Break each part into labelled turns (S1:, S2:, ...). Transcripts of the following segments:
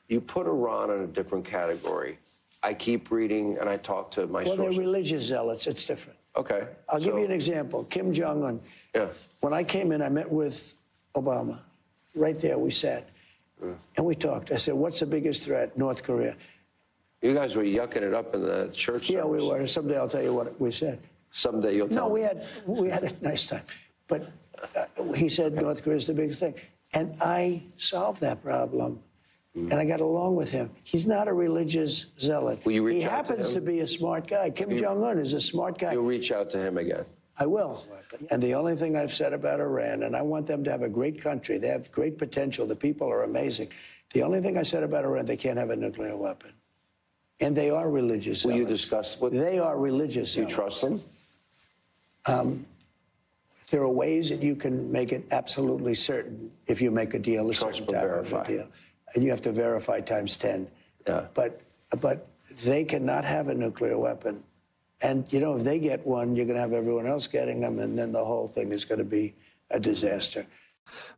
S1: You put Iran in a different category. I keep reading and I talk to my sources.
S2: Well, they're religious zealots. It's different.
S1: Okay.
S2: I'll give you an example. Kim Jong-un.
S1: Yeah.
S2: When I came in, I met with Obama. Right there, we sat. And we talked. I said, what's the biggest threat? North Korea.
S1: You guys were yucking it up in the church service.
S2: Yeah, we were. Someday I'll tell you what we said.
S1: Someday you'll tell me.
S2: No, we had a nice time. But he said North Korea is the biggest thing. And I solved that problem. And I got along with him. He's not a religious zealot.
S1: Will you reach
S2: he
S1: out to
S2: happens
S1: him?
S2: to be a smart guy. Kim Jong-un is a smart guy.
S1: You'll reach out to him again.
S2: I will. And the only thing I've said about Iran, and I want them to have a great country. They have great potential. The people are amazing. The only thing I said about Iran, they can't have a nuclear weapon. And they are religious
S1: Will
S2: zealots.
S1: you discuss what?
S2: They are religious
S1: Do you
S2: zealots.
S1: trust them?
S2: There are ways that you can make it absolutely certain if you make a deal, a
S1: Trust
S2: certain
S1: but
S2: type of
S1: verify.
S2: a deal. And you have to verify times 10.
S1: Yeah.
S2: But they cannot have a nuclear weapon. And, you know, if they get one, you're going to have everyone else getting them, and then the whole thing is going to be a disaster.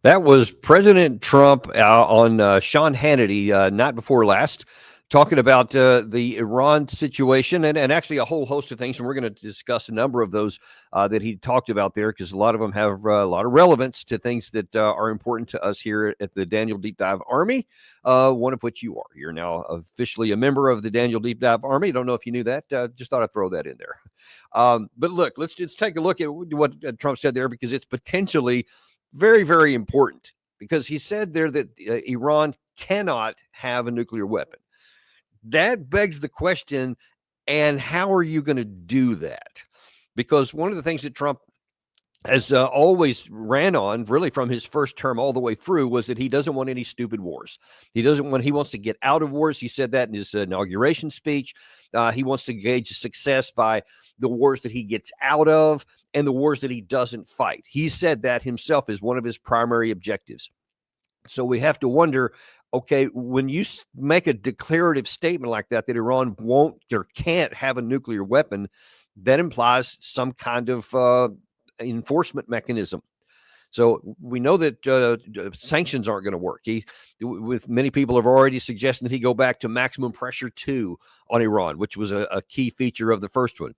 S3: That was President Trump on Sean Hannity night before last, talking about the Iran situation and actually a whole host of things. And we're going to discuss a number of those that he talked about there, because a lot of them have a lot of relevance to things that are important to us here at the Daniel Deep Dive Army, one of which you are. You're now officially a member of the Daniel Deep Dive Army. Don't know if you knew that. Just thought I'd throw that in there. But look, let's just take a look at what Trump said there, because it's potentially very, very important, because he said there that Iran cannot have a nuclear weapon. That begs the question, and how are you going to do that? Because one of the things that Trump has always ran on, really from his first term all the way through, was that he doesn't want any stupid wars. He wants to get out of wars. He said that in his inauguration speech. He wants to gauge success by the wars that he gets out of and the wars that he doesn't fight. He said that himself is one of his primary objectives. So we have to wonder, okay, when you make a declarative statement like that Iran won't or can't have a nuclear weapon, that implies some kind of enforcement mechanism. So we know that sanctions aren't going to work. With many people have already suggested that he go back to maximum pressure 2 on Iran, which was a key feature of the first one,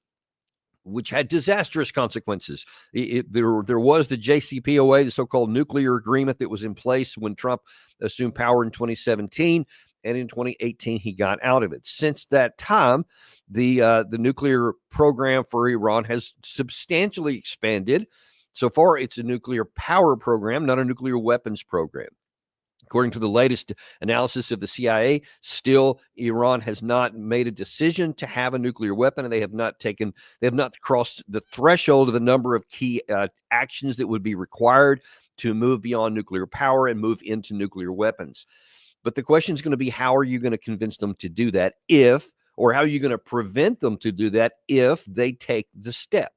S3: which had disastrous consequences. There was the JCPOA, the so-called nuclear agreement that was in place when Trump assumed power in 2017, and in 2018 he got out of it. Since that time, the nuclear program for Iran has substantially expanded. So far, it's a nuclear power program, not a nuclear weapons program. According to the latest analysis of the CIA, still Iran has not made a decision to have a nuclear weapon, and they have not crossed the threshold of the number of key actions that would be required to move beyond nuclear power and move into nuclear weapons. But the question is going to be, how are you going to convince them to do that or how are you going to prevent them to do that if they take the step?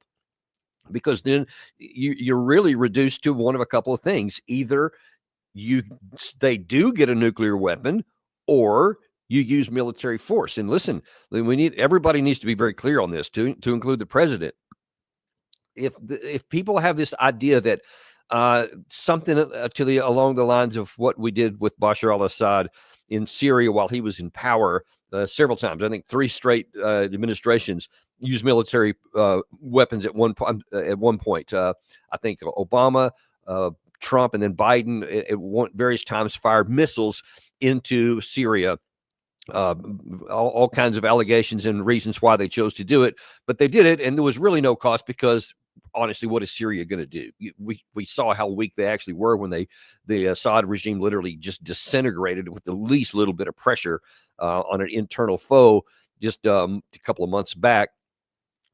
S3: Because then you're really reduced to one of a couple of things. Either they do get a nuclear weapon, or you use military force. And listen, everybody needs to be very clear on this, to include the president. If people have this idea that something along the lines of what we did with Bashar al-Assad in Syria while he was in power several times, I think 3 straight administrations used military weapons at one point. I think Obama, Trump, and then Biden at various times fired missiles into Syria. All kinds of allegations and reasons why they chose to do it, but they did it, and there was really no cost, because honestly, what is Syria going to do? We saw how weak they actually were when the Assad regime literally just disintegrated with the least little bit of pressure on an internal foe just a couple of months back.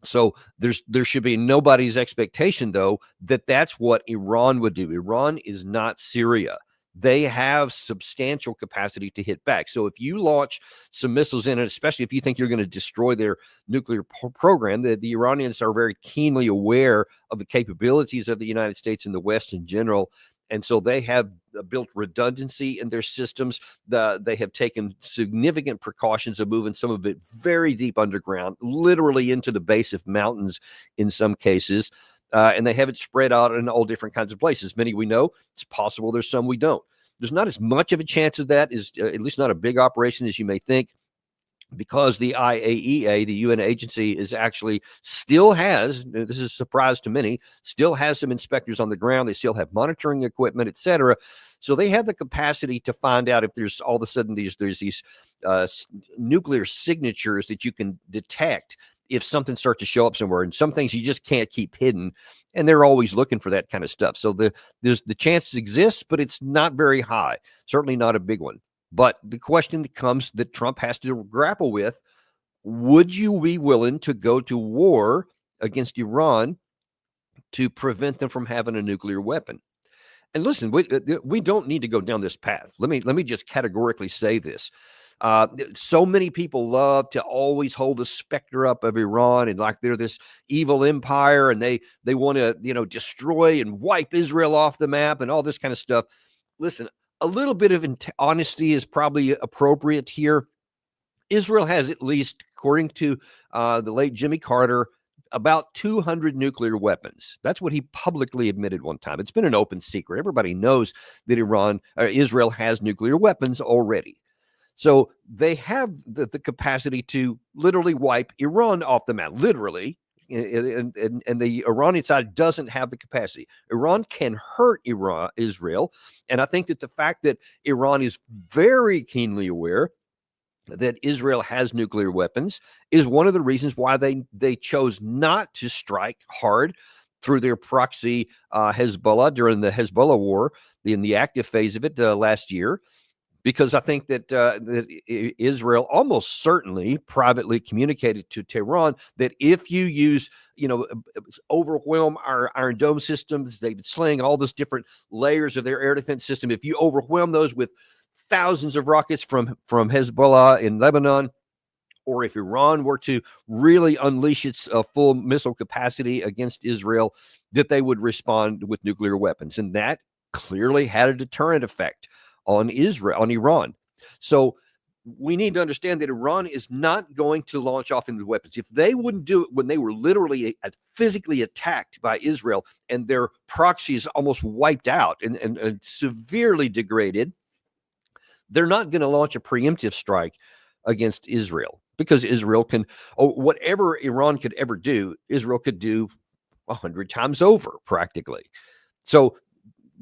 S3: So there should be nobody's expectation, though, that that's what Iran would do. Iran is not Syria. They have substantial capacity to hit back. So if you launch some missiles in, and especially if you think you're going to destroy their nuclear program, the Iranians are very keenly aware of the capabilities of the United States and the West in general. And so they have built redundancy in their systems. They have taken significant precautions of moving some of it very deep underground, literally into the base of mountains in some cases. And they have it spread out in all different kinds of places. Many we know. It's possible there's some we don't. There's not as much of a chance of that, as at least not a big operation as you may think, because the IAEA, the UN agency, is actually still has, this is a surprise to many, still has some inspectors on the ground. They still have monitoring equipment, et cetera. So they have the capacity to find out if there's all of a sudden there's these nuclear signatures that you can detect if something starts to show up somewhere. And some things you just can't keep hidden, and they're always looking for that kind of stuff. So the chances exist, but it's not very high. Certainly not a big one. But the question comes that Trump has to grapple with: would you be willing to go to war against Iran to prevent them from having a nuclear weapon? And listen, we don't need to go down this path. Let me just categorically say this. So many people love to always hold the specter up of Iran and like they're this evil empire, and they want to destroy and wipe Israel off the map and all this kind of stuff. Listen, a little bit of honesty is probably appropriate here. Israel has, at least according to the late Jimmy Carter, about 200 nuclear weapons. That's what he publicly admitted one time. It's been an open secret. Everybody knows that Israel has nuclear weapons already. So they have the capacity to literally wipe Iran off the map, literally. And the Iranian side doesn't have the capacity. Iran can hurt Israel. And I think that the fact that Iran is very keenly aware that Israel has nuclear weapons is one of the reasons why they chose not to strike hard through their proxy Hezbollah during the Hezbollah war, in the active phase of it last year. Because I think that Israel almost certainly privately communicated to Tehran that if you use, overwhelm our Iron Dome systems, they've sling all those different layers of their air defense system. If you overwhelm those with thousands of rockets from Hezbollah in Lebanon, or if Iran were to really unleash its full missile capacity against Israel, that they would respond with nuclear weapons. And that clearly had a deterrent effect on Iran. So we need to understand that Iran is not going to launch off into weapons. If they wouldn't do it when they were literally physically attacked by Israel and their proxies almost wiped out and severely degraded, they're not going to launch a preemptive strike against Israel, because Israel can, whatever Iran could ever do, Israel could do 100 times over practically. So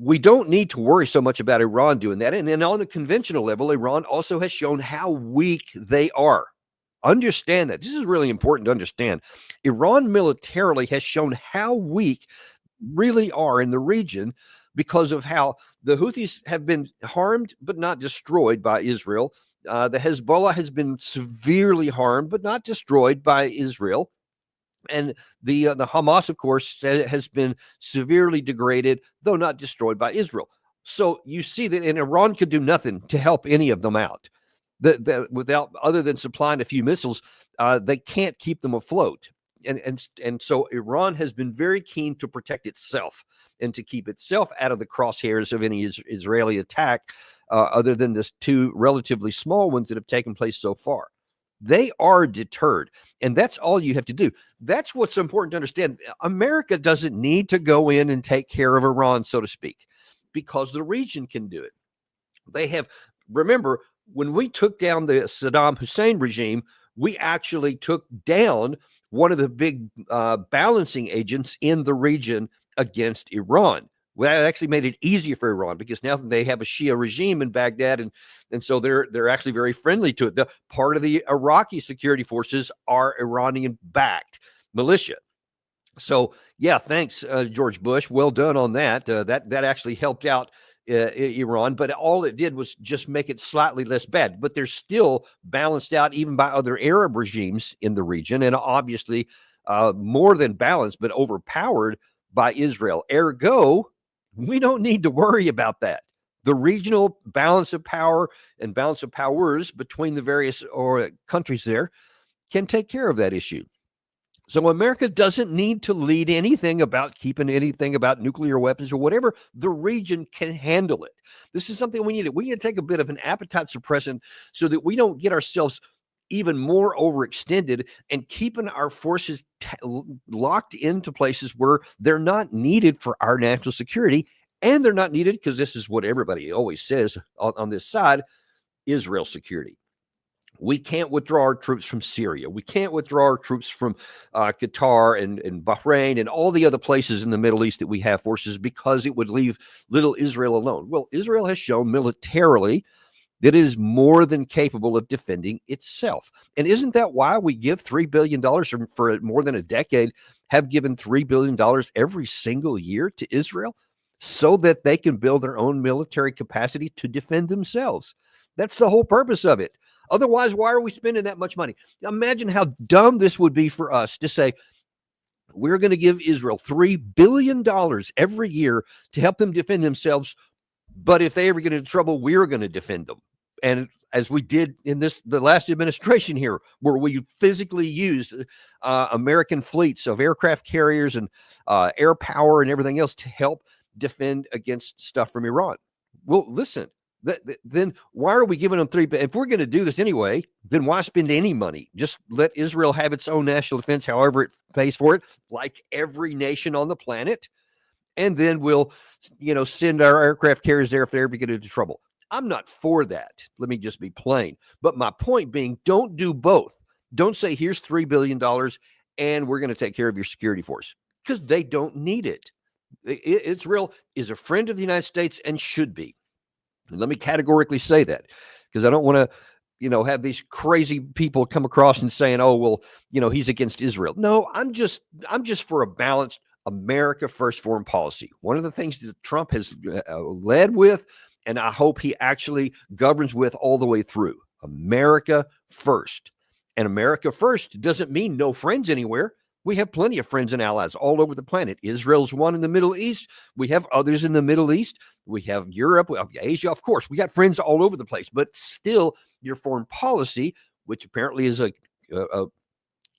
S3: we don't need to worry so much about Iran doing that. And then on the conventional level, Iran also has shown how weak they are. Understand that. This is really important to understand. Iran militarily has shown how weak really are in the region because of how the Houthis have been harmed but not destroyed by Israel. The Hezbollah has been severely harmed but not destroyed by Israel. And the Hamas, of course, has been severely degraded, though not destroyed by Israel. So you see that, and Iran could do nothing to help any of them out. Without, other than supplying a few missiles, they can't keep them afloat. And so Iran has been very keen to protect itself and to keep itself out of the crosshairs of any Israeli attack, other than the two relatively small ones that have taken place so far. They are deterred, and that's all you have to do. That's what's important to understand. America doesn't need to go in and take care of Iran, so to speak, because the region can do it. They have, remember, when we took down the Saddam Hussein regime, we actually took down one of the big balancing agents in the region against Iran. Well, that actually made it easier for Iran, because now they have a Shia regime in Baghdad, and so they're actually very friendly to it. The part of the Iraqi security forces are Iranian-backed militia. So yeah, thanks, George Bush. Well done on that. That actually helped out Iran, but all it did was just make it slightly less bad. But they're still balanced out even by other Arab regimes in the region, and obviously more than balanced, but overpowered by Israel. Ergo, we don't need to worry about that. The regional balance of power and balance of powers between the various countries there can take care of that issue. So America doesn't need to lead anything about keeping anything about nuclear weapons or whatever. The region can handle it. This is something we need. We need to take a bit of an appetite suppressant so that we don't get ourselves even more overextended and keeping our forces locked into places where they're not needed for our national security And they're not needed because this is what everybody always says on this side, Israel security. We can't withdraw our troops from Syria. We can't withdraw our troops from Qatar and Bahrain and all the other places in the Middle East that we have forces because it would leave little Israel alone. Well, Israel has shown militarily that it is more than capable of defending itself. And isn't that why we give $3 billion for more than a decade, have given $3 billion every single year to Israel so that they can build their own military capacity to defend themselves? That's the whole purpose of it. Otherwise, why are we spending that much money? Imagine how dumb this would be for us to say, we're going to give Israel $3 billion every year to help them defend themselves. But if they ever get into trouble, we're going to defend them. And as we did in the last administration here, where we physically used American fleets of aircraft carriers and air power and everything else to help defend against stuff from Iran. Well, listen, then why are we giving them $3 billion? If we're going to do this anyway, then why spend any money? Just let Israel have its own national defense, however it pays for it, like every nation on the planet. And then we'll, send our aircraft carriers there if they ever get into trouble. I'm not for that. Let me just be plain. But my point being, don't do both. Don't say, here's $3 billion and we're going to take care of your security force, because they don't need it. Israel is a friend of the United States and should be. And let me categorically say that, because I don't want to, have these crazy people come across and saying, oh, well, he's against Israel. No, I'm just for a balanced America first foreign policy. One of the things that Trump has led with, and I hope he actually governs with all the way through, America first. And America first doesn't mean no friends anywhere. We have plenty of friends and allies all over the planet. Israel's one in the Middle East. We have others in the Middle East. We have Europe. We have Asia. Of course, we got friends all over the place. But still, your foreign policy, which apparently is a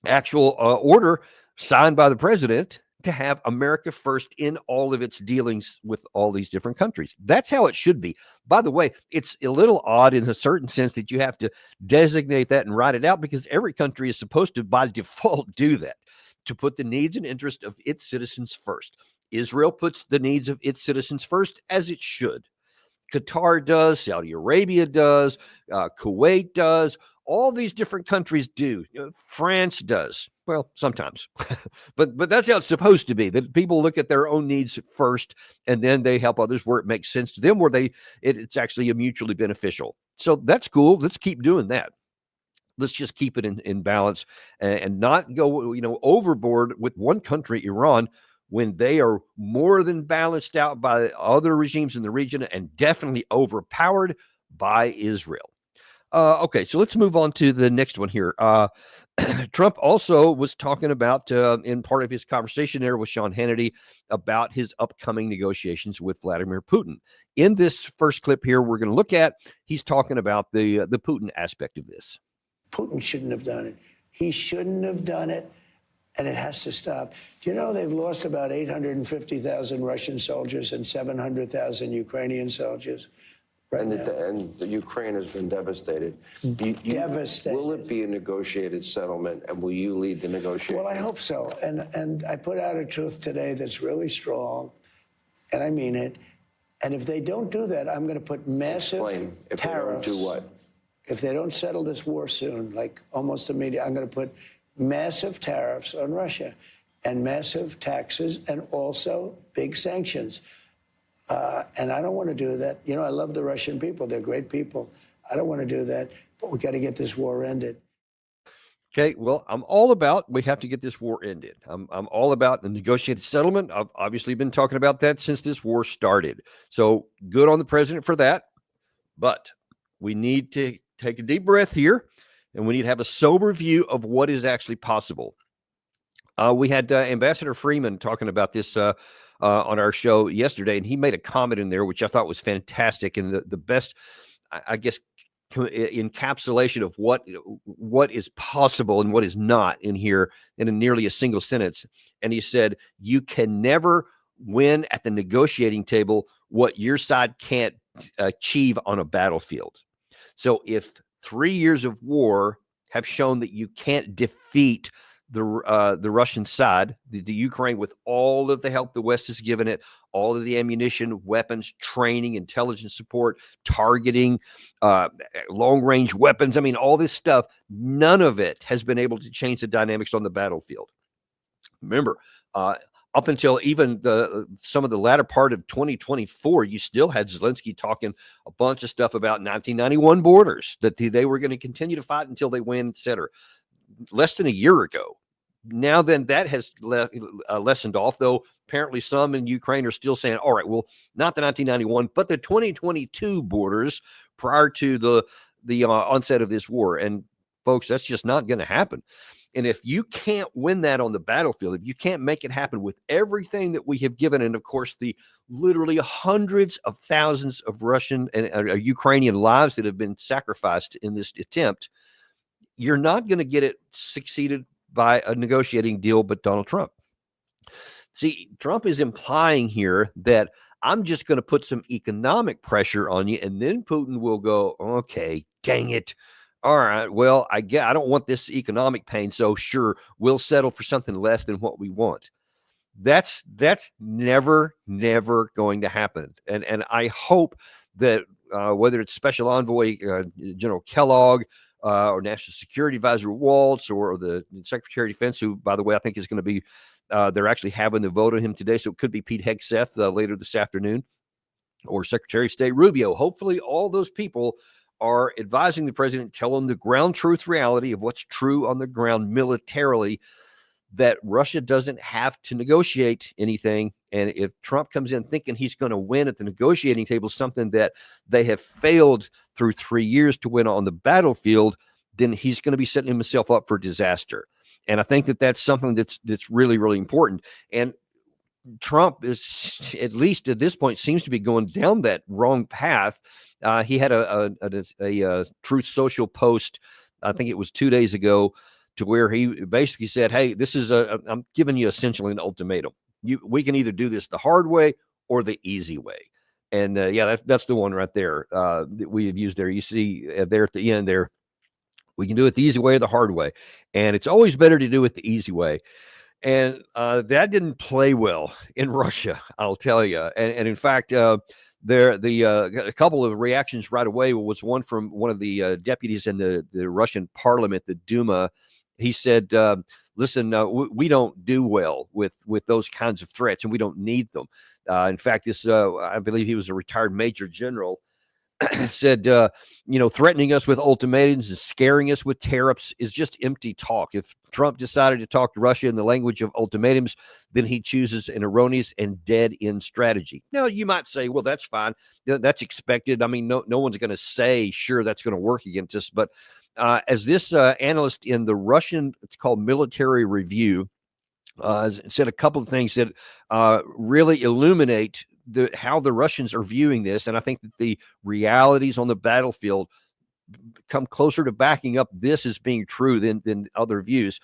S3: actual order signed by the president, to have America first in all of its dealings with all these different countries. That's how it should be. By the way, it's a little odd in a certain sense that you have to designate that and write it out, because every country is supposed to, by default, do that, to put the needs and interest of its citizens first. Israel puts the needs of its citizens first, as it should. Qatar does, Saudi Arabia does, Kuwait does, all these different countries do. France does. Well, sometimes, but that's how it's supposed to be, that people look at their own needs first, and then they help others where it makes sense to them, where it's actually mutually beneficial. So that's cool. Let's keep doing that. Let's just keep it in balance and not go, overboard with one country, Iran, when they are more than balanced out by other regimes in the region and definitely overpowered by Israel. Okay, so let's move on to the next one here. Trump also was talking about, in part of his conversation there with Sean Hannity, about his upcoming negotiations with Vladimir Putin. In this first clip here, we're going to look at, he's talking about the Putin aspect of this.
S2: Putin shouldn't have done it. He shouldn't have done it, and it has to stop. Do you know they've lost about 850,000 Russian soldiers and 700,000 Ukrainian soldiers?
S1: And the Ukraine has been devastated.
S2: Devastated.
S1: Will it be a negotiated settlement, and will you lead the negotiations?
S2: Well, I hope so. And I put out a truth today that's really strong, and I mean it. And if they don't do that, I'm going to put massive
S1: if
S2: tariffs.
S1: They don't do what?
S2: If they don't settle this war soon, like almost immediately, I'm going to put massive tariffs on Russia and massive taxes and also big sanctions. And I don't want to do that. I love the Russian people. They're great people. I don't want to do that, but we got to get this war ended.
S3: Okay, well, I'm all about, we have to get this war ended. I'm all about the negotiated settlement. I've obviously been talking about that since this war started. So good on the president for that. But we need to take a deep breath here, and we need to have a sober view of what is actually possible. We had Ambassador Freeman talking about this on our show yesterday, and he made a comment in there which I thought was fantastic, and the best, I guess, encapsulation of what is possible and what is not in here in nearly a single sentence. And he said, you can never win at the negotiating table what your side can't achieve on a battlefield. So if 3 years of war have shown that you can't defeat the Russian side, the Ukraine, with all of the help the West has given it, all of the ammunition, weapons, training, intelligence support, targeting, long-range weapons. I mean, all this stuff, none of it has been able to change the dynamics on the battlefield. Remember, up until even some of the latter part of 2024, you still had Zelensky talking a bunch of stuff about 1991 borders, that they were going to continue to fight until they win, et cetera. Less than a year ago. Now then, that has lessened off, though apparently some in Ukraine are still saying, all right, well, not the 1991, but the 2022 borders prior to the onset of this war. And folks, that's just not going to happen. And if you can't win that on the battlefield, if you can't make it happen with everything that we have given, and of course, the literally hundreds of thousands of Russian and Ukrainian lives that have been sacrificed in this attempt, you're not going to get it succeeded by a negotiating deal, but Donald Trump. See, Trump is implying here that I'm just going to put some economic pressure on you, and then Putin will go, okay, dang it. All right, well, I don't want this economic pain, so sure, we'll settle for something less than what we want. That's never going to happen. And I hope that whether it's Special Envoy General Kellogg, or National Security Advisor Waltz, or the Secretary of Defense, who, by the way, I think is going to be, they're actually having the vote on him today, so it could be Pete Hegseth later this afternoon, or Secretary of State Rubio. Hopefully all those people are advising the president, tell him the ground truth reality of what's true on the ground militarily, that Russia doesn't have to negotiate anything. And if Trump comes in thinking he's going to win at the negotiating table, something that they have failed through 3 years to win on the battlefield, then he's going to be setting himself up for disaster. And I think that that's something that's really, really important. And Trump is, at least at this point, seems to be going down that wrong path. He had a Truth Social post, I think it was 2 days ago, to where he basically said, hey, this is I'm giving you essentially an ultimatum. We can either do this the hard way or the easy way. And yeah, that's the one right there that we have used there. You see there at the end there, we can do it the easy way or the hard way. And it's always better to do it the easy way. And that didn't play well in Russia, I'll tell you. And in fact, a couple of reactions right away was one from one of the deputies in the Russian parliament, the Duma. He said, listen, we don't do well with those kinds of threats, and we don't need them. In fact, this I believe he was a retired major general, said, threatening us with ultimatums and scaring us with tariffs is just empty talk. If Trump decided to talk to Russia in the language of ultimatums, then he chooses an erroneous and dead-end strategy. Now, you might say, well, that's fine. That's expected. I mean, no one's going to say, sure, that's going to work against us. But as this analyst in the Russian, it's called Military Review, said a couple of things that really illuminate how the Russians are viewing this. And I think that the realities on the battlefield come closer to backing up this as being true than other views.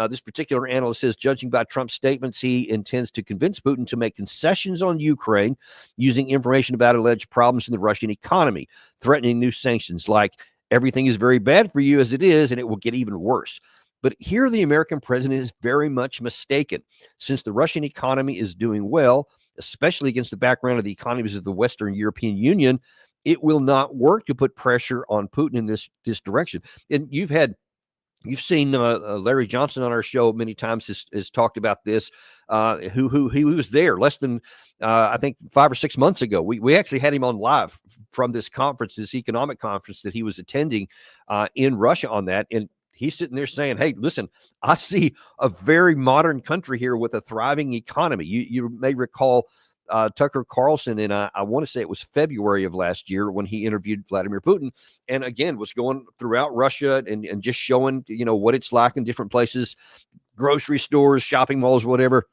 S3: This particular analyst says, judging by Trump's statements, he intends to convince Putin to make concessions on Ukraine using information about alleged problems in the Russian economy, threatening new sanctions like everything is very bad for you as it is, and it will get even worse. But here the American president is very much mistaken. Since the Russian economy is doing well, especially against the background of the economies of the Western European Union, it will not work to put pressure on Putin in this direction. And you've seen Larry Johnson on our show many times has talked about this, who he was there less than, I think, 5 or 6 months ago. We actually had him on live from this conference, this economic conference that he was attending in Russia on that. And he's sitting there saying, hey, listen, I see a very modern country here with a thriving economy. You may recall Tucker Carlson, and I want to say it was February of last year when he interviewed Vladimir Putin, and again was going throughout Russia and just showing what it's like in different places, grocery stores, shopping malls, whatever.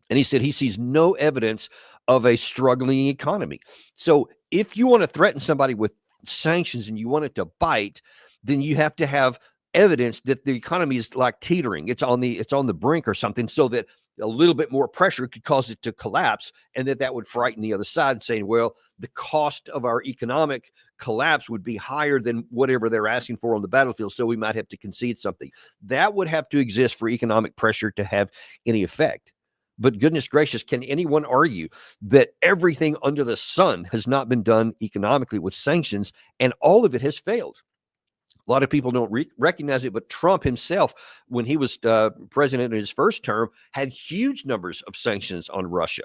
S3: And he said he sees no evidence of a struggling economy. So if you want to threaten somebody with sanctions and you want it to bite, then you have to have evidence that the economy is like teetering. It's on the brink or something, so that a little bit more pressure could cause it to collapse, and that would frighten the other side, saying, well, the cost of our economic collapse would be higher than whatever they're asking for on the battlefield. So we might have to concede something. That would have to exist for economic pressure to have any effect. But goodness gracious, can anyone argue that everything under the sun has not been done economically with sanctions, and all of it has failed? A lot of people don't recognize it, but Trump himself, when he was president in his first term, had huge numbers of sanctions on Russia.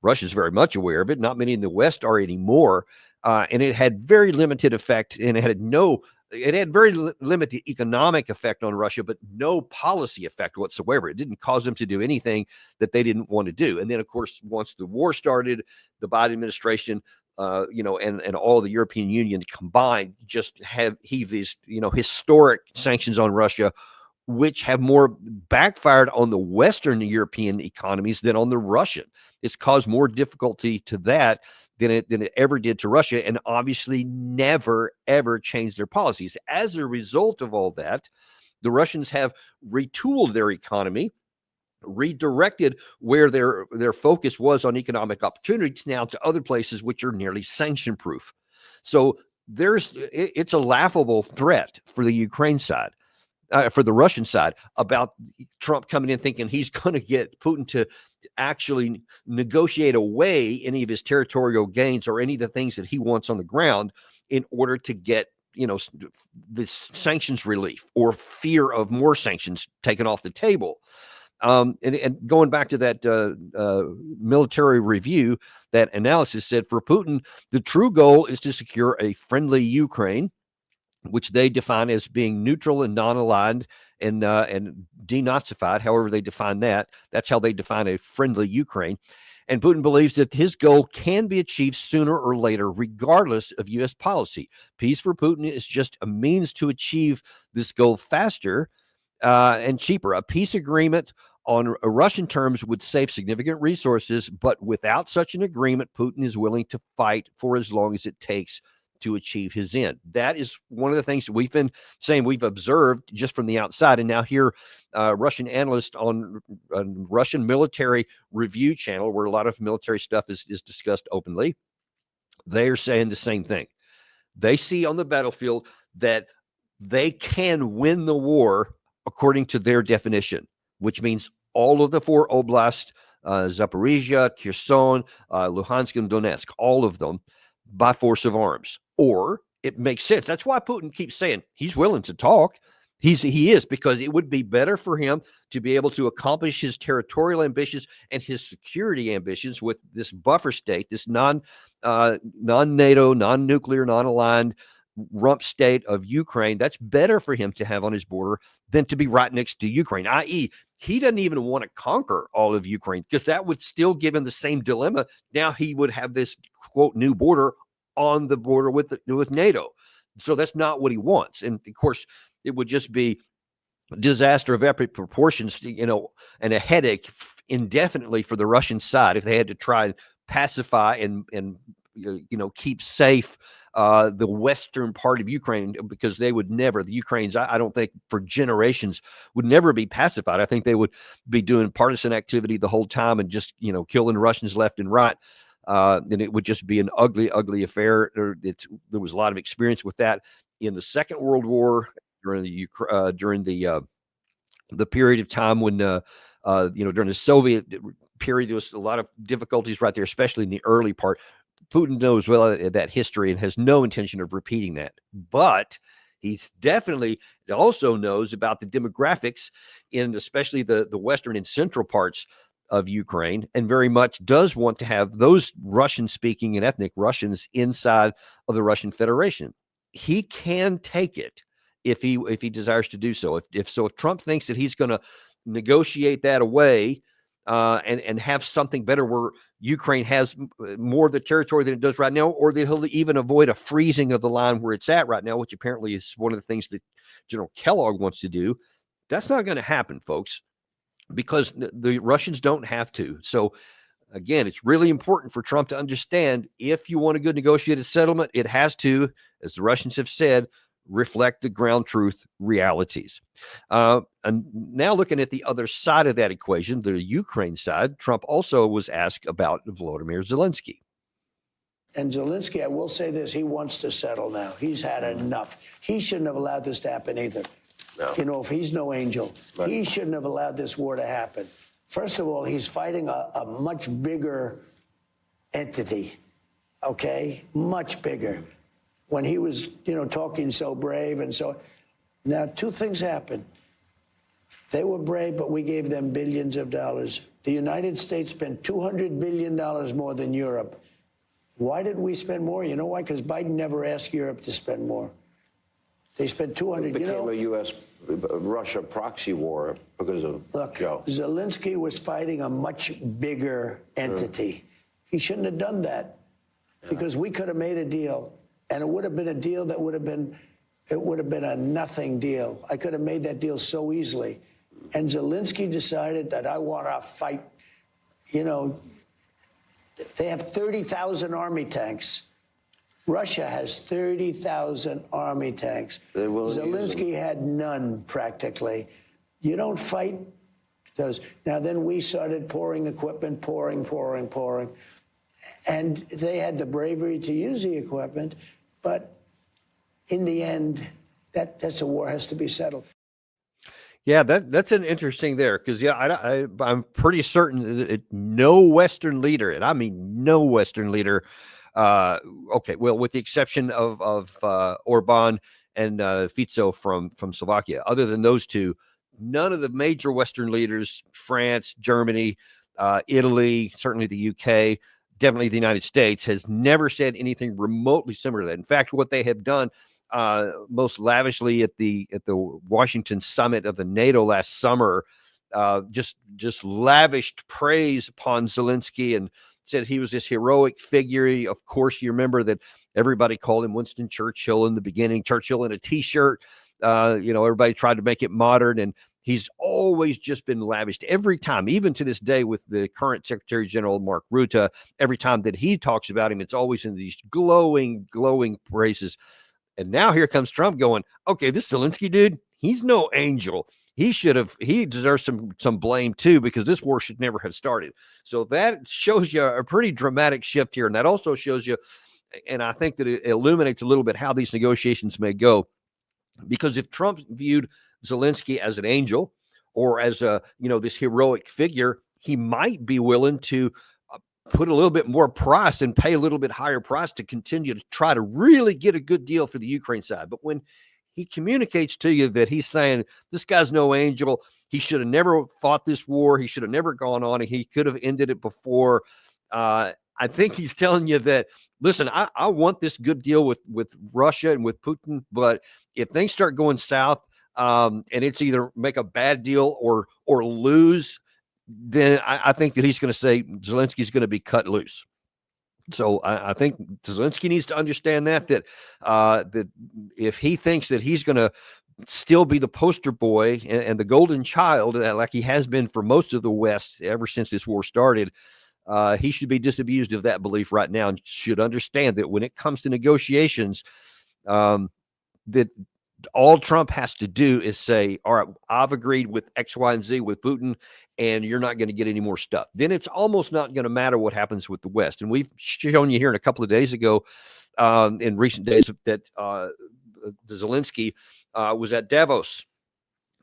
S3: Russia's very much aware of it. Not many in the West are anymore. And it had very limited effect, and it had very limited economic effect on Russia, but no policy effect whatsoever. It didn't cause them to do anything that they didn't want to do. And then, of course, once the war started, the Biden administration, and all the European Union combined just have heaved these, historic sanctions on Russia, which have more backfired on the Western European economies than on the Russian. It's caused more difficulty to that than it ever did to Russia, and obviously never, ever changed their policies. As a result of all that, the Russians have retooled their economy, redirected where their focus was on economic opportunities now to other places which are nearly sanction proof. So it's a laughable threat for the Ukraine side, for the Russian side, about Trump coming in thinking he's going to get Putin to actually negotiate away any of his territorial gains or any of the things that he wants on the ground in order to get this sanctions relief or fear of more sanctions taken off the table. And going back to that military review, that analysis said for Putin, the true goal is to secure a friendly Ukraine, which they define as being neutral and non-aligned and denazified, however they define that. That's how they define a friendly Ukraine. And Putin believes that his goal can be achieved sooner or later, regardless of U.S. policy. Peace for Putin is just a means to achieve this goal faster and cheaper. A peace agreement on Russian terms would save significant resources, but without such an agreement, Putin is willing to fight for as long as it takes to achieve his end. That is one of the things that we've been saying, we've observed just from the outside. And now here, Russian analysts on Russian military review channel, where a lot of military stuff is discussed openly, they are saying the same thing. They see on the battlefield that they can win the war according to their definition, which means all of the four oblasts, Zaporizhia, Kherson, Luhansk, and Donetsk, all of them, by force of arms. Or it makes sense. That's why Putin keeps saying he's willing to talk. He is, because it would be better for him to be able to accomplish his territorial ambitions and his security ambitions with this buffer state, this non-NATO, non-nuclear, non-aligned rump state of Ukraine. That's better for him to have on his border than to be right next to Ukraine, i.e., he doesn't even want to conquer all of Ukraine, because that would still give him the same dilemma. Now he would have this, quote, new border on the border with NATO. So that's not what he wants. And of course, it would just be a disaster of epic proportions, and a headache indefinitely for the Russian side if they had to try and pacify and keep safe the western part of Ukraine, because they would never, the Ukrainians, I don't think for generations, would never be pacified. I think they would be doing partisan activity the whole time and just, killing Russians left and right. And it would just be an ugly, ugly affair. There was a lot of experience with that in the Second World War during the period of time when, during the Soviet period, there was a lot of difficulties right there, especially in the early part. Putin knows well that history and has no intention of repeating that. But he's definitely also knows about the demographics in especially the western and central parts of Ukraine, and very much does want to have those Russian-speaking and ethnic Russians inside of the Russian Federation. He can take it if he desires to do so. If Trump thinks that he's going to negotiate that away and have something better where Ukraine has more of the territory than it does right now, or that he'll even avoid a freezing of the line where it's at right now, which apparently is one of the things that General Kellogg wants to do, that's not going to happen, folks, because the Russians don't have to. So again, it's really important for Trump to understand, if you want a good negotiated settlement, it has to, as the Russians have said, reflect the ground truth realities. And now looking at the other side of that equation, the Ukraine side, Trump also was asked about Volodymyr Zelensky.
S2: And Zelensky, I will say this, he wants to settle now. He's had enough. He shouldn't have allowed this to happen either.
S1: No.
S2: You know, if he's no angel, he shouldn't have allowed this war to happen. First of all, he's fighting a much bigger entity, okay? Much bigger. When he was, you know, talking so brave and so. Now, two things happened. They were brave, but we gave them billions of dollars. The United States spent $200 billion more than Europe. Why did we spend more? You know why? Because Biden never asked Europe to spend more. They spent 200.
S1: It became a U.S.-Russia proxy war because of Joe.
S2: Zelensky was fighting a much bigger entity. He shouldn't have done that because we could have made a deal, and it would have been a deal that would have been, it would have been a nothing deal. I could have made that deal so easily. And Zelensky decided that I want to fight, you know, they have 30,000 army tanks. Russia has 30,000 army tanks. Zelensky had none, practically. You don't fight those. Now, then we started pouring equipment, pouring. And they had the bravery to use the equipment. But in the end, that's a war has to be settled.
S3: Yeah, that's an interesting there because I'm pretty certain that no Western leader, and I mean no Western leader, okay, well, with the exception of Orban and Fico from Slovakia, other than those two, none of the major Western leaders, France, Germany, Italy, certainly the UK, definitely the United States, has never said anything remotely similar to that. In fact, what they have done most lavishly at the Washington summit of the NATO last summer, just lavished praise upon Zelensky and said he was this heroic figure. Of course, you remember that everybody called him Winston Churchill in the beginning, Churchill in a T-shirt. You know, everybody tried to make it modern, and he's always just been lavished every time, even to this day with the current Secretary General, Mark Rutte. Every time that he talks about him, it's always in these glowing praises. And now here comes Trump going, okay, this Zelensky dude, he's no angel. He deserves some blame too, because this war should never have started. So that shows you a pretty dramatic shift here. And that also shows you, and I think that it illuminates a little bit how these negotiations may go. Because if Trump viewed Zelensky as an angel or as this heroic figure, he might be willing to put a little bit more price and pay a little bit higher price to continue to try to really get a good deal for the Ukraine side. But when he communicates to you that he's saying this guy's no angel, he should have never fought this war, he should have never gone on, and he could have ended it before. I think he's telling you that, listen, I want this good deal with Russia and with Putin, but if things start going south and it's either make a bad deal or lose, then I think that he's going to say Zelensky's going to be cut loose. So I think Zelensky needs to understand that if he thinks that he's going to still be the poster boy and the golden child, like he has been for most of the West ever since this war started, he should be disabused of that belief right now and should understand that when it comes to negotiations, that all Trump has to do is say, all right, I've agreed with X, Y, and Z with Putin, and you're not going to get any more stuff. Then it's almost not going to matter what happens with the West. And we've shown you here in a couple of days ago, in recent days, that Zelensky was at Davos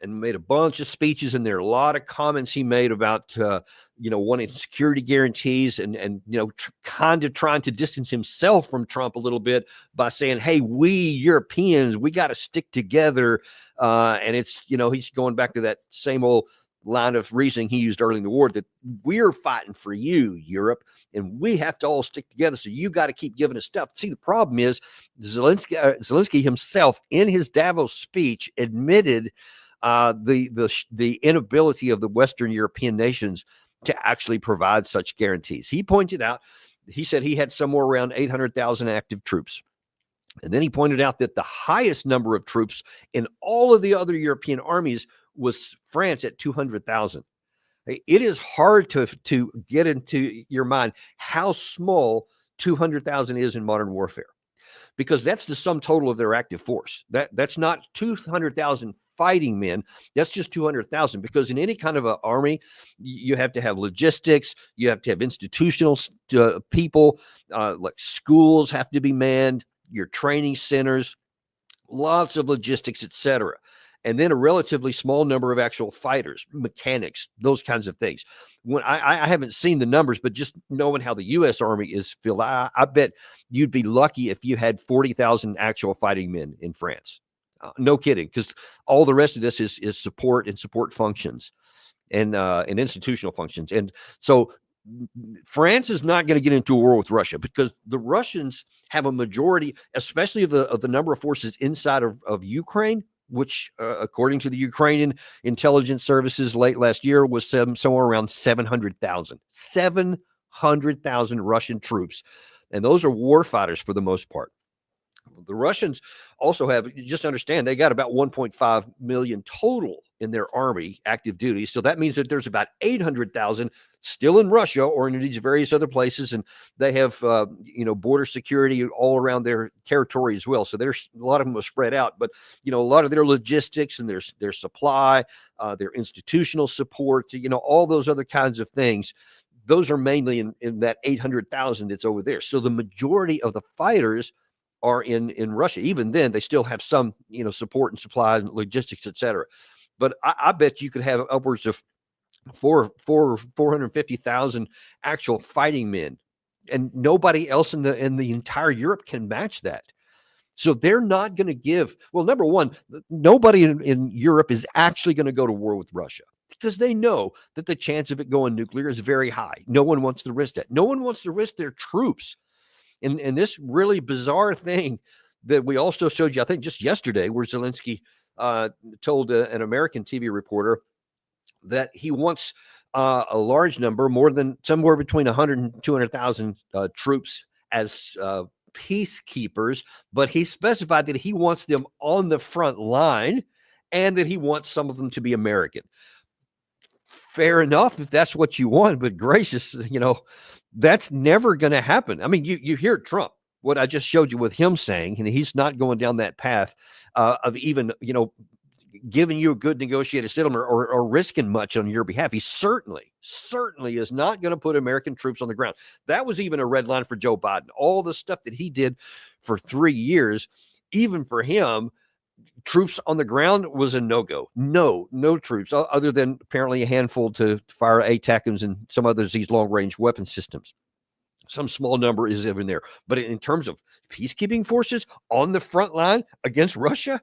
S3: and made a bunch of speeches, and there are a lot of comments he made about, wanting security guarantees and kind of trying to distance himself from Trump a little bit by saying, hey, we Europeans, we got to stick together. And it's, he's going back to that same old line of reasoning he used early in the war, that we're fighting for you, Europe, and we have to all stick together. So you got to keep giving us stuff. See, the problem is Zelensky himself in his Davos speech admitted the inability of the Western European nations to actually provide such guarantees. He pointed out, he said he had somewhere around 800,000 active troops. And then he pointed out that the highest number of troops in all of the other European armies was France at 200,000. It is hard to get into your mind how small 200,000 is in modern warfare, because that's the sum total of their active force. That's not 200,000 fighting men, that's just 200,000, because in any kind of an army, you have to have logistics, you have to have institutional people, like schools have to be manned, your training centers, lots of logistics, etc. And then a relatively small number of actual fighters, mechanics, those kinds of things. When I haven't seen the numbers, but just knowing how the U.S. Army is filled, I bet you'd be lucky if you had 40,000 actual fighting men in France. No kidding, because all the rest of this is support and support functions and institutional functions. And so France is not going to get into a war with Russia, because the Russians have a majority, especially of the number of forces inside of Ukraine, which, according to the Ukrainian intelligence services late last year, was somewhere around 700,000. 700,000 Russian troops. And those are war fighters for the most part. The Russians also have, just understand, they got about 1.5 million total in their army, active duty. So that means that there's about 800,000 still in Russia or in these various other places. And they have, border security all around their territory as well. So there's a lot of them are spread out, but, a lot of their logistics and their supply, their institutional support, all those other kinds of things, those are mainly in that 800,000 that's over there. So the majority of the fighters are in Russia. Even then, they still have some, support and supply and logistics, et cetera. But I bet you could have upwards of 450,000 actual fighting men, and nobody else in the entire Europe can match that. So they're not going to give. Well, number one, nobody in Europe is actually going to go to war with Russia, because they know that the chance of it going nuclear is very high. No one wants to risk that. No one wants to risk their troops. And this really bizarre thing that we also showed you, I think just yesterday, where Zelensky told an American TV reporter that he wants a large number, more than somewhere between 100 and 200,000 troops as peacekeepers, but he specified that he wants them on the front line and that he wants some of them to be American. Fair enough if that's what you want, but gracious, that's never going to happen. I mean, you hear Trump, what I just showed you with him saying, and he's not going down that path of even, giving you a good negotiated settlement or risking much on your behalf. He certainly is not going to put American troops on the ground. That was even a red line for Joe Biden. All the stuff that he did for 3 years, even for him, troops on the ground was a no-go. No troops, other than apparently a handful to fire ATACMS and some others, these long-range weapon systems. Some small number is even there. But in terms of peacekeeping forces on the front line against Russia,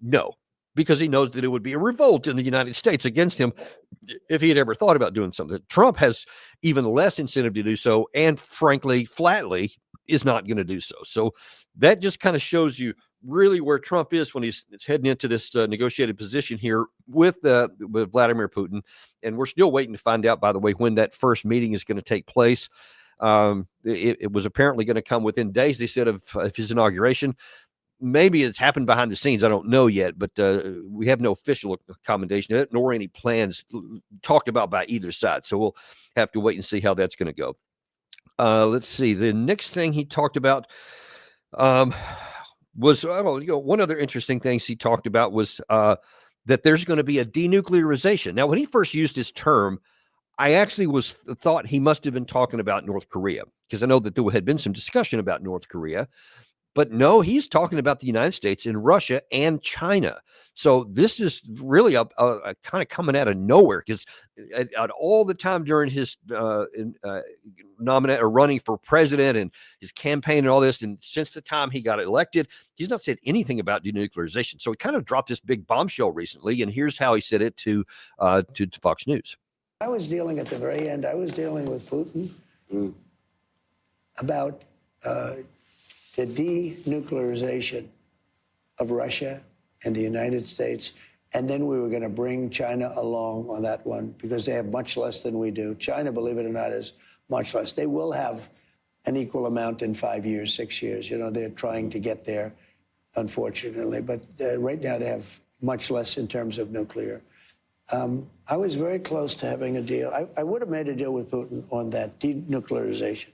S3: no, because he knows that it would be a revolt in the United States against him if he had ever thought about doing something. Trump has even less incentive to do so, and frankly, flatly, is not going to do so. So that just kind of shows you really where Trump is when he's heading into this negotiated position here with Vladimir Putin. And we're still waiting to find out, by the way, when that first meeting is going to take place. It was apparently going to come within days, they said, of his inauguration. Maybe it's happened behind the scenes. I don't know yet, but we have no official commendation nor any plans talked about by either side. So we'll have to wait and see how that's going to go. Let's see. The next thing he talked about was, one other interesting things he talked about was that there's going to be a denuclearization. Now, when he first used this term, I actually thought he must have been talking about North Korea, because I know that there had been some discussion about North Korea. But no, he's talking about the United States and Russia and China. So this is really a kind of coming out of nowhere, because at all the time during his running for president and his campaign and all this, and since the time he got elected, he's not said anything about denuclearization. So he kind of dropped this big bombshell recently, and here's how he said it to Fox News.
S2: I was dealing at the very end, I was dealing with Putin about the denuclearization of Russia and the United States. And then we were going to bring China along on that one, because they have much less than we do. China, believe it or not, is much less. They will have an equal amount in 5 years, 6 years. They're trying to get there, unfortunately. But right now they have much less in terms of nuclear. I was very close to having a deal. I would have made a deal with Putin on that denuclearization.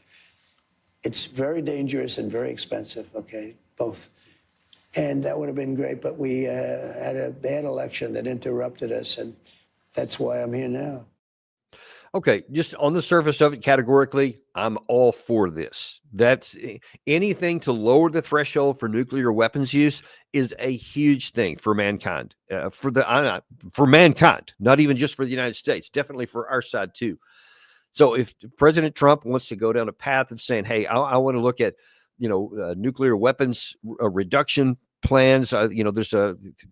S2: It's very dangerous and very expensive, okay, both. And that would have been great, but we had a bad election that interrupted us, and that's why I'm here now.
S3: Okay, just on the surface of it, categorically, I'm all for this. That's anything to lower the threshold for nuclear weapons use is a huge thing for mankind. For mankind, not even just for the United States, definitely for our side too. So if President Trump wants to go down a path of saying, "Hey, I want to look at, nuclear weapons reduction plans," there's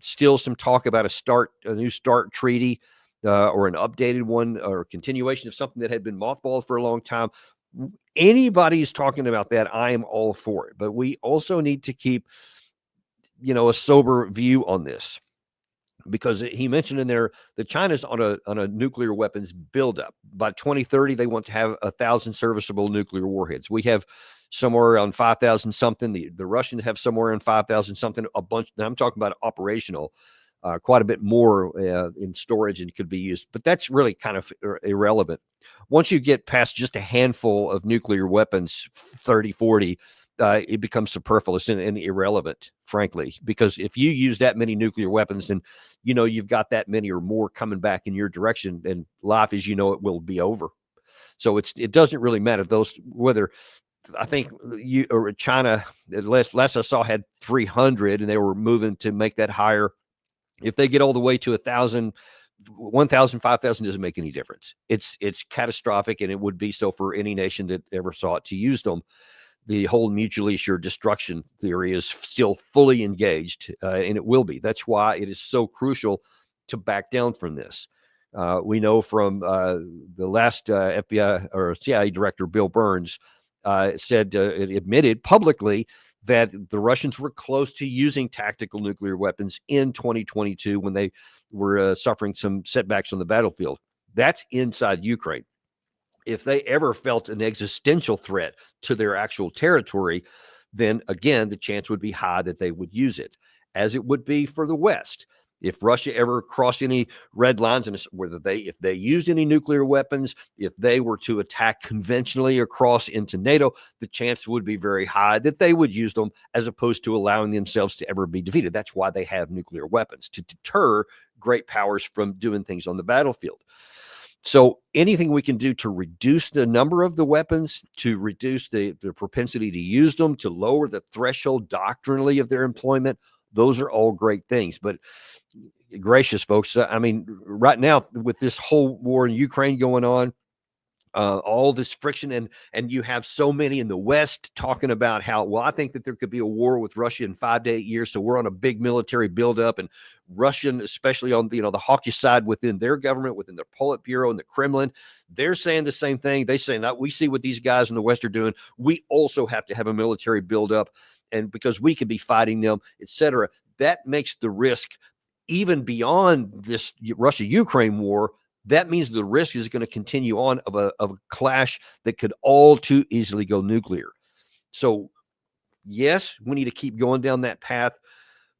S3: still some talk about a new START treaty, or an updated one, or a continuation of something that had been mothballed for a long time. Anybody's talking about that, I am all for it. But we also need to keep, a sober view on this, because he mentioned in there that China's on a nuclear weapons buildup. By 2030, they want to have 1,000 serviceable nuclear warheads. We have somewhere around 5,000 something. The Russians have somewhere around 5,000 something. A bunch. Now I'm talking about operational. Quite a bit more in storage and could be used, but that's really kind of irrelevant. Once you get past just a handful of nuclear weapons, 30, 40, it becomes superfluous and irrelevant, frankly, because if you use that many nuclear weapons, then you've got that many or more coming back in your direction, and life as you know it will be over. So it doesn't really matter whether. I think China, last I saw, had 300, and they were moving to make that higher. If they get all the way to 1,000, 1,000, 5,000 doesn't make any difference. It's catastrophic, and it would be so for any nation that ever sought to use them. The whole mutually assured destruction theory is still fully engaged, and it will be. That's why it is so crucial to back down from this. We know from the last FBI or CIA director, Bill Burns, admitted publicly that the Russians were close to using tactical nuclear weapons in 2022 when they were suffering some setbacks on the battlefield. That's inside Ukraine. If they ever felt an existential threat to their actual territory, then again, the chance would be high that they would use it, as it would be for the West. If Russia ever crossed any red lines, and if they used any nuclear weapons, if they were to attack conventionally across into NATO, the chance would be very high that they would use them, as opposed to allowing themselves to ever be defeated. That's why they have nuclear weapons, to deter great powers from doing things on the battlefield. So anything we can do to reduce the number of the weapons, to reduce the propensity to use them, to lower the threshold doctrinally of their employment, those are all great things. But gracious folks, I mean, right now with this whole war in Ukraine going on, all this friction, and you have so many in the West talking about how, well, I think that there could be a war with Russia in 5 to 8 years, so we're on a big military buildup, and Russian, especially on the hawkish side within their government, within their Politburo and the Kremlin, they're saying the same thing. They say that we see what these guys in the West are doing. We also have to have a military buildup, and because we could be fighting them, etc. That makes the risk even beyond this Russia-Ukraine war. That means the risk is going to continue on of a clash that could all too easily go nuclear. So, yes, we need to keep going down that path,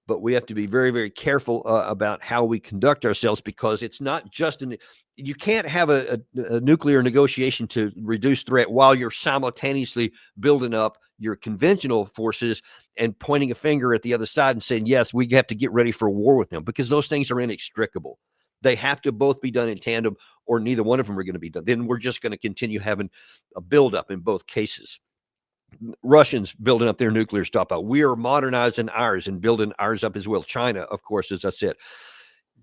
S3: but we have to be very, very careful about how we conduct ourselves, because it's not just you can't have a nuclear negotiation to reduce threat while you're simultaneously building up your conventional forces and pointing a finger at the other side and saying, yes, we have to get ready for a war with them, because those things are inextricable. They have to both be done in tandem, or neither one of them are going to be done. Then we're just going to continue having a buildup in both cases. Russians building up their nuclear stockpile. We are modernizing ours and building ours up as well. China, of course, as I said.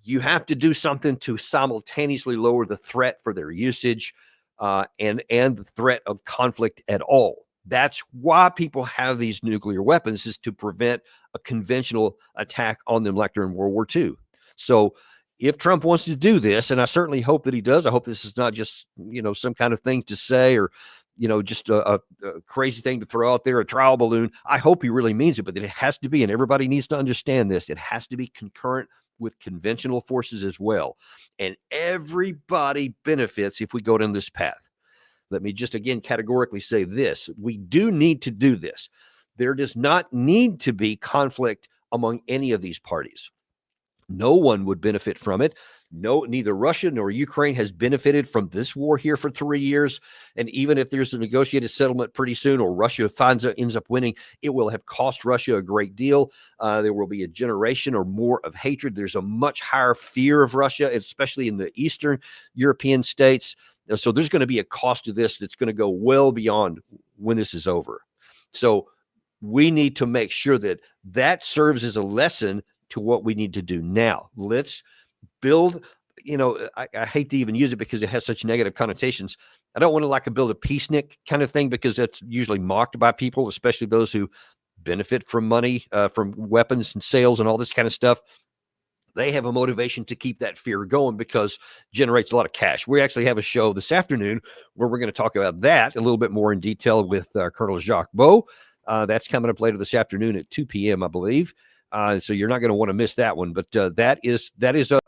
S3: You have to do something to simultaneously lower the threat for their usage and the threat of conflict at all. That's why people have these nuclear weapons, is to prevent a conventional attack on them like during World War II. So if Trump wants to do this, and I certainly hope that he does, I hope this is not just, some kind of thing to say, or, just a crazy thing to throw out there, a trial balloon. I hope he really means it, but it has to be, and everybody needs to understand this, it has to be concurrent with conventional forces as well. And everybody benefits if we go down this path. Let me just again categorically say this. We do need to do this. There does not need to be conflict among any of these parties. No one would benefit from it. No, neither Russia nor Ukraine has benefited from this war here for 3 years. And even if there's a negotiated settlement pretty soon, or Russia ends up winning, it will have cost Russia a great deal. There will be a generation or more of hatred. There's a much higher fear of Russia, especially in the Eastern European states. So there's going to be a cost to this that's going to go well beyond when this is over. So we need to make sure that that serves as a lesson to what we need to do now. Let's build, I hate to even use it because it has such negative connotations. I don't want to build a peacenik kind of thing, because that's usually mocked by people, especially those who benefit from money, from weapons and sales and all this kind of stuff. They have a motivation to keep that fear going because it generates a lot of cash. We actually have a show this afternoon where we're going to talk about that a little bit more in detail with Colonel Jacques Beau. That's coming up later this afternoon at 2 p.m., I believe. So you're not going to want to miss that one. But that is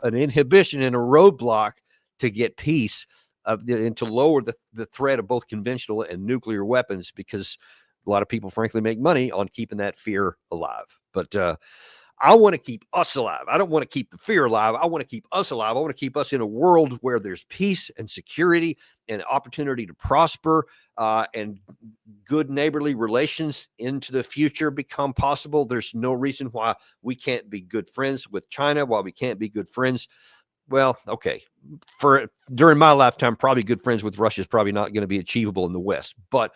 S3: an inhibition and a roadblock to get peace and to lower the threat of both conventional and nuclear weapons, because a lot of people, frankly, make money on keeping that fear alive. But I want to keep us alive. I don't want to keep the fear alive. I want to keep us alive. I want to keep us in a world where there's peace and security and opportunity to prosper, and good neighborly relations into the future become possible. There's no reason why we can't be good friends with China, why we can't be good friends. Well, okay, during my lifetime, probably good friends with Russia is probably not going to be achievable in the West, but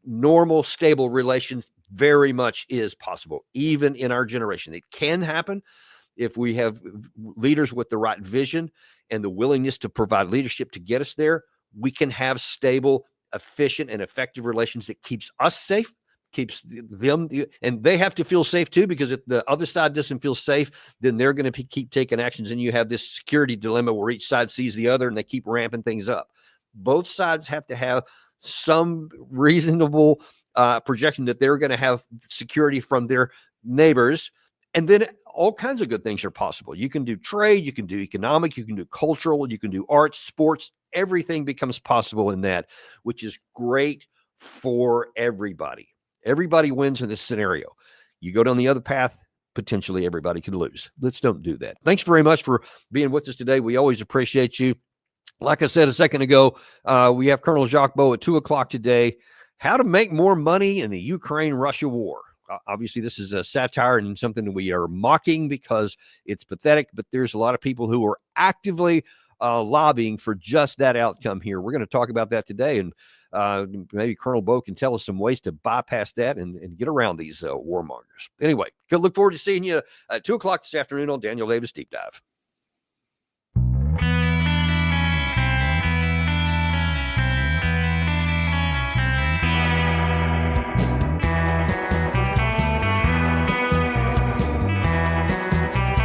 S3: normal, stable relations very much is possible, even in our generation. It can happen if we have leaders with the right vision and the willingness to provide leadership to get us there. We can have stable, efficient, and effective relations that keeps us safe, keeps them, and they have to feel safe too, because if the other side doesn't feel safe, then they're going to keep taking actions, and you have this security dilemma where each side sees the other and they keep ramping things up. Both sides have to have some reasonable projection that they're going to have security from their neighbors. And then all kinds of good things are possible. You can do trade, you can do economic, you can do cultural, you can do arts, sports. Everything becomes possible in that, which is great for everybody. Everybody wins in this scenario. You go down the other path, potentially everybody could lose. Let's don't do that. Thanks very much for being with us today. We always appreciate you. Like I said a second ago, we have Colonel Jacques Beau at 2 o'clock today. How to make more money in the Ukraine-Russia war. Obviously, this is a satire and something that we are mocking because it's pathetic, but there's a lot of people who are actively lobbying for just that outcome here. We're going to talk about that today, and maybe Colonel Beau can tell us some ways to bypass that and get around these warmongers. Anyway, look forward to seeing you at 2 o'clock this afternoon on Daniel Davis Deep Dive.